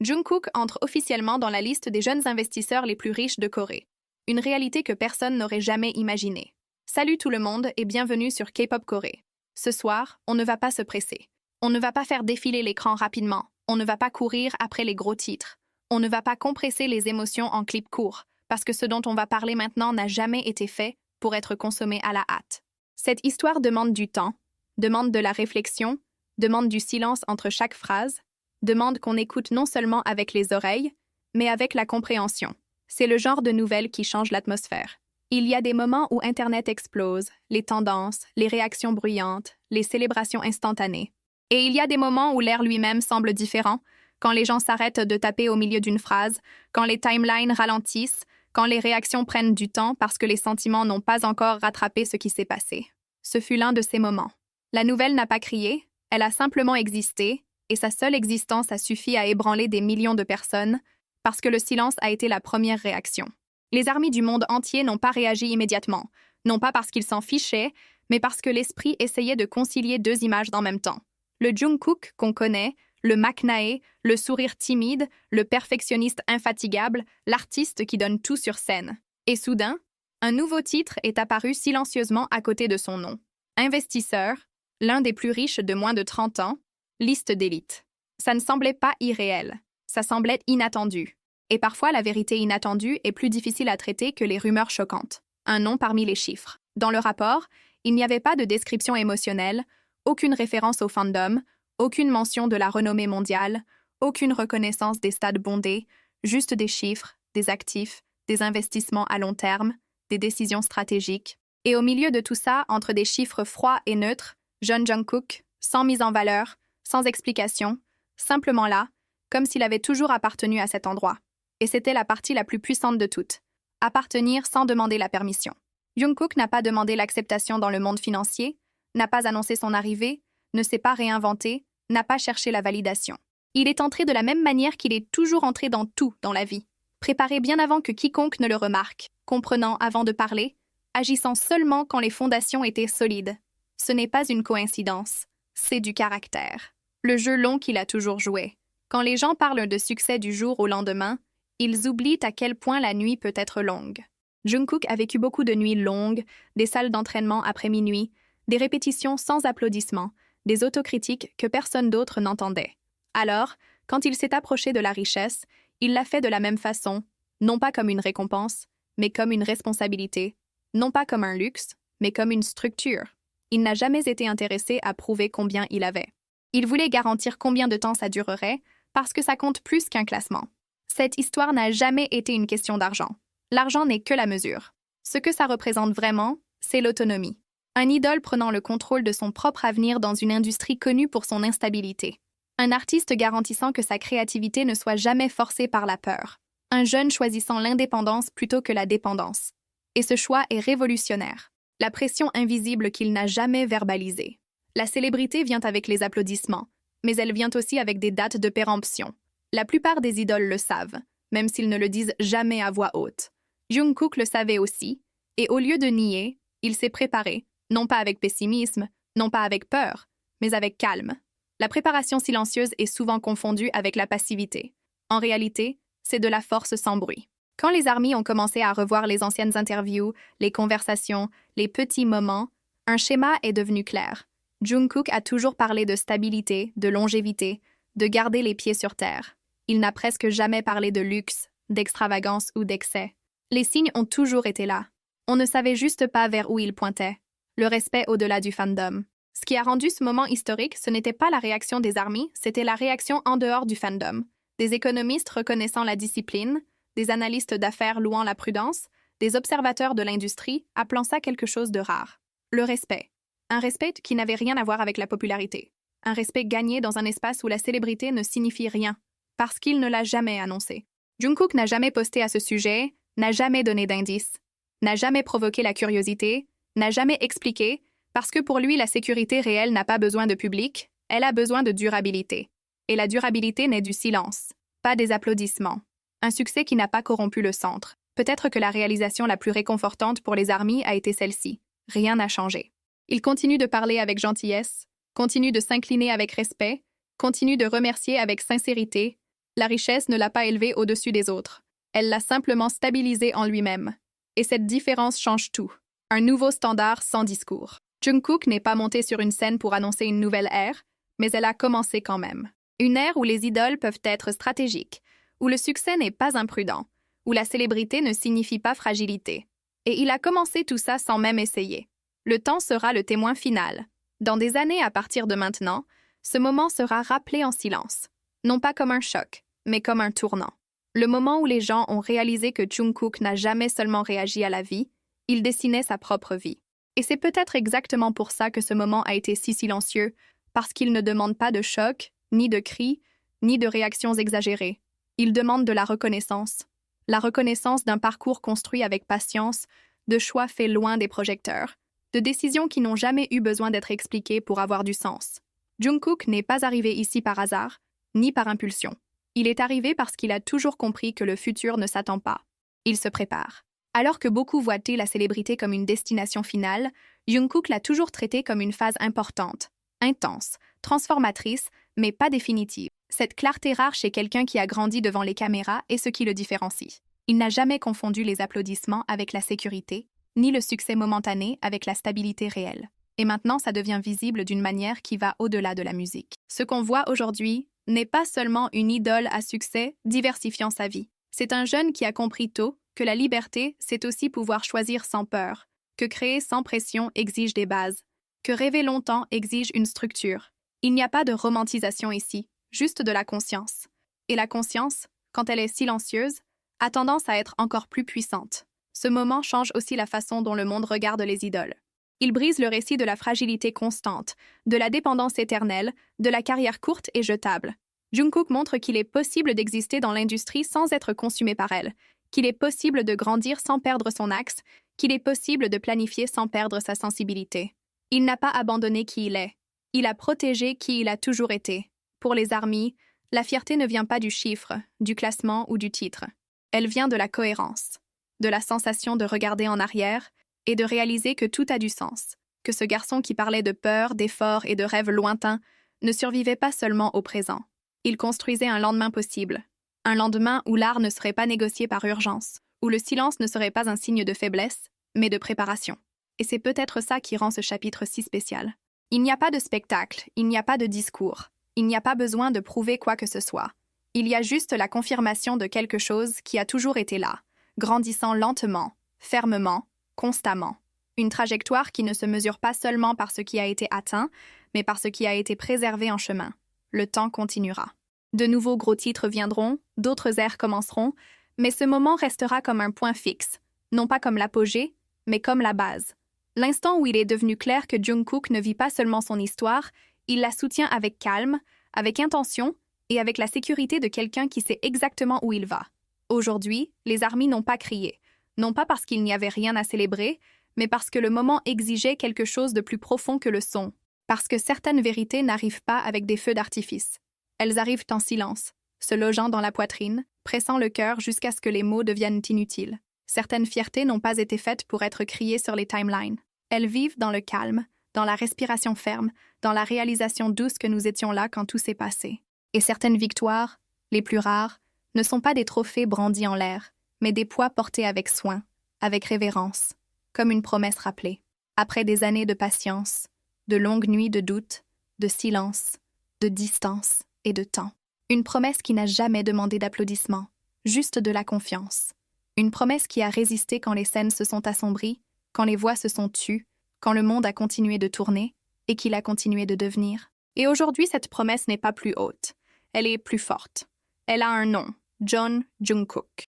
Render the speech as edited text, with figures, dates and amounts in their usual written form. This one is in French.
Jungkook entre officiellement dans la liste des jeunes investisseurs les plus riches de Corée. Une réalité que personne n'aurait jamais imaginée. Salut tout le monde et bienvenue sur K-pop Corée. Ce soir, on ne va pas se presser. On ne va pas faire défiler l'écran rapidement. On ne va pas courir après les gros titres. On ne va pas compresser les émotions en clips courts, parce que ce dont on va parler maintenant n'a jamais été fait pour être consommé à la hâte. Cette histoire demande du temps, demande de la réflexion, demande du silence entre chaque phrase, demande qu'on écoute non seulement avec les oreilles, mais avec la compréhension. C'est le genre de nouvelles qui change l'atmosphère. Il y a des moments où Internet explose, les tendances, les réactions bruyantes, les célébrations instantanées. Et il y a des moments où l'air lui-même semble différent, quand les gens s'arrêtent de taper au milieu d'une phrase, quand les timelines ralentissent, quand les réactions prennent du temps parce que les sentiments n'ont pas encore rattrapé ce qui s'est passé. Ce fut l'un de ces moments. La nouvelle n'a pas crié, elle a simplement existé, et sa seule existence a suffi à ébranler des millions de personnes, parce que le silence a été la première réaction. Les armées du monde entier n'ont pas réagi immédiatement, non pas parce qu'ils s'en fichaient, mais parce que l'esprit essayait de concilier deux images en même temps. Le Jungkook qu'on connaît, le McNae, le sourire timide, le perfectionniste infatigable, l'artiste qui donne tout sur scène. Et soudain, un nouveau titre est apparu silencieusement à côté de son nom. Investisseur, l'un des plus riches de moins de 30 ans, liste d'élite. Ça ne semblait pas irréel, ça semblait inattendu. Et parfois, la vérité inattendue est plus difficile à traiter que les rumeurs choquantes. Un nom parmi les chiffres. Dans le rapport, il n'y avait pas de description émotionnelle, aucune référence au fandom, aucune mention de la renommée mondiale, aucune reconnaissance des stades bondés, juste des chiffres, des actifs, des investissements à long terme, des décisions stratégiques. Et au milieu de tout ça, entre des chiffres froids et neutres, jeune Jungkook, sans mise en valeur, sans explication, simplement là, comme s'il avait toujours appartenu à cet endroit. Et c'était la partie la plus puissante de toutes. Appartenir sans demander la permission. Jungkook n'a pas demandé l'acceptation dans le monde financier, n'a pas annoncé son arrivée, ne s'est pas réinventé, n'a pas cherché la validation. Il est entré de la même manière qu'il est toujours entré dans tout dans la vie. Préparé bien avant que quiconque ne le remarque, comprenant avant de parler, agissant seulement quand les fondations étaient solides. Ce n'est pas une coïncidence, c'est du caractère. Le jeu long qu'il a toujours joué. Quand les gens parlent de succès du jour au lendemain, ils oublient à quel point la nuit peut être longue. Jungkook a vécu beaucoup de nuits longues, des salles d'entraînement après minuit, des répétitions sans applaudissements, des autocritiques que personne d'autre n'entendait. Alors, quand il s'est approché de la richesse, il l'a fait de la même façon, non pas comme une récompense, mais comme une responsabilité, non pas comme un luxe, mais comme une structure. Il n'a jamais été intéressé à prouver combien il avait. Il voulait garantir combien de temps ça durerait, parce que ça compte plus qu'un classement. Cette histoire n'a jamais été une question d'argent. L'argent n'est que la mesure. Ce que ça représente vraiment, c'est l'autonomie. Un idole prenant le contrôle de son propre avenir dans une industrie connue pour son instabilité. Un artiste garantissant que sa créativité ne soit jamais forcée par la peur. Un jeune choisissant l'indépendance plutôt que la dépendance. Et ce choix est révolutionnaire. La pression invisible qu'il n'a jamais verbalisée. La célébrité vient avec les applaudissements, mais elle vient aussi avec des dates de péremption. La plupart des idoles le savent, même s'ils ne le disent jamais à voix haute. Jungkook le savait aussi, et au lieu de nier, il s'est préparé, non pas avec pessimisme, non pas avec peur, mais avec calme. La préparation silencieuse est souvent confondue avec la passivité. En réalité, c'est de la force sans bruit. Quand les armies ont commencé à revoir les anciennes interviews, les conversations, les petits moments, un schéma est devenu clair. Jungkook a toujours parlé de stabilité, de longévité, de garder les pieds sur terre. Il n'a presque jamais parlé de luxe, d'extravagance ou d'excès. Les signes ont toujours été là. On ne savait juste pas vers où il pointait. Le respect au-delà du fandom. Ce qui a rendu ce moment historique, ce n'était pas la réaction des armies, c'était la réaction en dehors du fandom. Des économistes reconnaissant la discipline, des analystes d'affaires louant la prudence, des observateurs de l'industrie appelant ça quelque chose de rare. Le respect. Un respect qui n'avait rien à voir avec la popularité. Un respect gagné dans un espace où la célébrité ne signifie rien, parce qu'il ne l'a jamais annoncé. Jungkook n'a jamais posté à ce sujet, n'a jamais donné d'indices, n'a jamais provoqué la curiosité, n'a jamais expliqué, parce que pour lui, la sécurité réelle n'a pas besoin de public, elle a besoin de durabilité. Et la durabilité naît du silence, pas des applaudissements. Un succès qui n'a pas corrompu le centre. Peut-être que la réalisation la plus réconfortante pour les armies a été celle-ci. Rien n'a changé. Il continue de parler avec gentillesse, continue de s'incliner avec respect, continue de remercier avec sincérité, La richesse ne l'a pas élevé au-dessus des autres. Elle l'a simplement stabilisé en lui-même. Et cette différence change tout. Un nouveau standard sans discours. Jungkook n'est pas monté sur une scène pour annoncer une nouvelle ère, mais elle a commencé quand même. Une ère où les idoles peuvent être stratégiques, où le succès n'est pas imprudent, où la célébrité ne signifie pas fragilité. Et il a commencé tout ça sans même essayer. Le temps sera le témoin final. Dans des années à partir de maintenant, ce moment sera rappelé en silence. Non pas comme un choc, mais comme un tournant. Le moment où les gens ont réalisé que Jungkook n'a jamais seulement réagi à la vie, il dessinait sa propre vie. Et c'est peut-être exactement pour ça que ce moment a été si silencieux, parce qu'il ne demande pas de choc, ni de cris, ni de réactions exagérées. Il demande de la reconnaissance d'un parcours construit avec patience, de choix faits loin des projecteurs, de décisions qui n'ont jamais eu besoin d'être expliquées pour avoir du sens. Jungkook n'est pas arrivé ici par hasard, ni par impulsion. Il est arrivé parce qu'il a toujours compris que le futur ne s'attend pas. Il se prépare. Alors que beaucoup voient la célébrité comme une destination finale, Jungkook l'a toujours traité comme une phase importante, intense, transformatrice, mais pas définitive. Cette clarté rare chez quelqu'un qui a grandi devant les caméras est ce qui le différencie. Il n'a jamais confondu les applaudissements avec la sécurité, ni le succès momentané avec la stabilité réelle. Et maintenant, ça devient visible d'une manière qui va au-delà de la musique. Ce qu'on voit aujourd'hui n'est pas seulement une idole à succès diversifiant sa vie. C'est un jeune qui a compris tôt que la liberté, c'est aussi pouvoir choisir sans peur, que créer sans pression exige des bases, que rêver longtemps exige une structure. Il n'y a pas de romantisation ici, juste de la conscience. Et la conscience, quand elle est silencieuse, a tendance à être encore plus puissante. Ce moment change aussi la façon dont le monde regarde les idoles. Il brise le récit de la fragilité constante, de la dépendance éternelle, de la carrière courte et jetable. Jungkook montre qu'il est possible d'exister dans l'industrie sans être consumé par elle, qu'il est possible de grandir sans perdre son axe, qu'il est possible de planifier sans perdre sa sensibilité. Il n'a pas abandonné qui il est. Il a protégé qui il a toujours été. Pour les ARMY, la fierté ne vient pas du chiffre, du classement ou du titre. Elle vient de la cohérence, de la sensation de regarder en arrière et de réaliser que tout a du sens, que ce garçon qui parlait de peur, d'efforts et de rêves lointains ne survivait pas seulement au présent. Il construisait un lendemain possible, un lendemain où l'art ne serait pas négocié par urgence, où le silence ne serait pas un signe de faiblesse, mais de préparation. Et c'est peut-être ça qui rend ce chapitre si spécial. Il n'y a pas de spectacle, il n'y a pas de discours, il n'y a pas besoin de prouver quoi que ce soit. Il y a juste la confirmation de quelque chose qui a toujours été là, grandissant lentement, fermement, constamment. Une trajectoire qui ne se mesure pas seulement par ce qui a été atteint, mais par ce qui a été préservé en chemin. Le temps continuera. De nouveaux gros titres viendront, d'autres ères commenceront, mais ce moment restera comme un point fixe, non pas comme l'apogée, mais comme la base. L'instant où il est devenu clair que Jungkook ne vit pas seulement son histoire, il la soutient avec calme, avec intention et avec la sécurité de quelqu'un qui sait exactement où il va. Aujourd'hui, les ARMY n'ont pas crié, non pas parce qu'il n'y avait rien à célébrer, mais parce que le moment exigeait quelque chose de plus profond que le son, parce que certaines vérités n'arrivent pas avec des feux d'artifice. Elles arrivent en silence, se logeant dans la poitrine, pressant le cœur jusqu'à ce que les mots deviennent inutiles. Certaines fiertés n'ont pas été faites pour être criées sur les timelines. Elles vivent dans le calme, dans la respiration ferme, dans la réalisation douce que nous étions là quand tout s'est passé. Et certaines victoires, les plus rares, ne sont pas des trophées brandis en l'air, mais des poids portés avec soin, avec révérence, comme une promesse rappelée. Après des années de patience, de longues nuits de doute, de silence, de distance et de temps. Une promesse qui n'a jamais demandé d'applaudissements, juste de la confiance. Une promesse qui a résisté quand les scènes se sont assombries, quand les voix se sont tues, quand le monde a continué de tourner et qu'il a continué de devenir. Et aujourd'hui, cette promesse n'est pas plus haute. Elle est plus forte. Elle a un nom, John Jungkook.